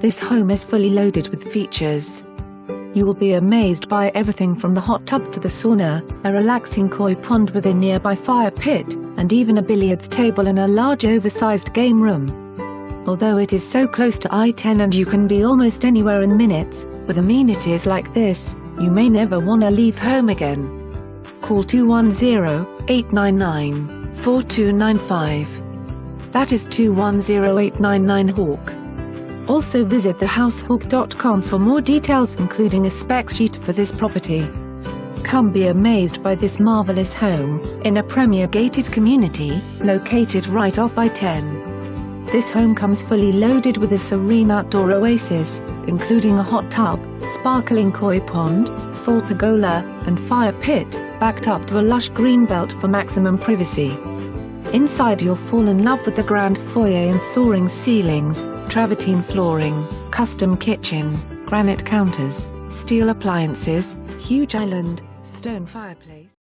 This home is fully loaded with features. You will be amazed by everything from the hot tub to the sauna, a relaxing koi pond with a nearby fire pit, and even a billiards table in a large oversized game room. Although it is so close to I-10 and you can be almost anywhere in minutes, with amenities like this, you may never want to leave home again. Call 210-899-4295. That is 210-899-HAWK. Also visit thehousehawk.com for more details including a spec sheet for this property. Come be amazed by this marvelous home, in a premier gated community, located right off I-10. This home comes fully loaded with a serene outdoor oasis, including a hot tub, sparkling koi pond, full pergola, and fire pit, backed up to a lush greenbelt for maximum privacy. Inside you'll fall in love with the grand foyer and soaring ceilings, travertine flooring, custom kitchen, granite counters, steel appliances, huge island, stone fireplace.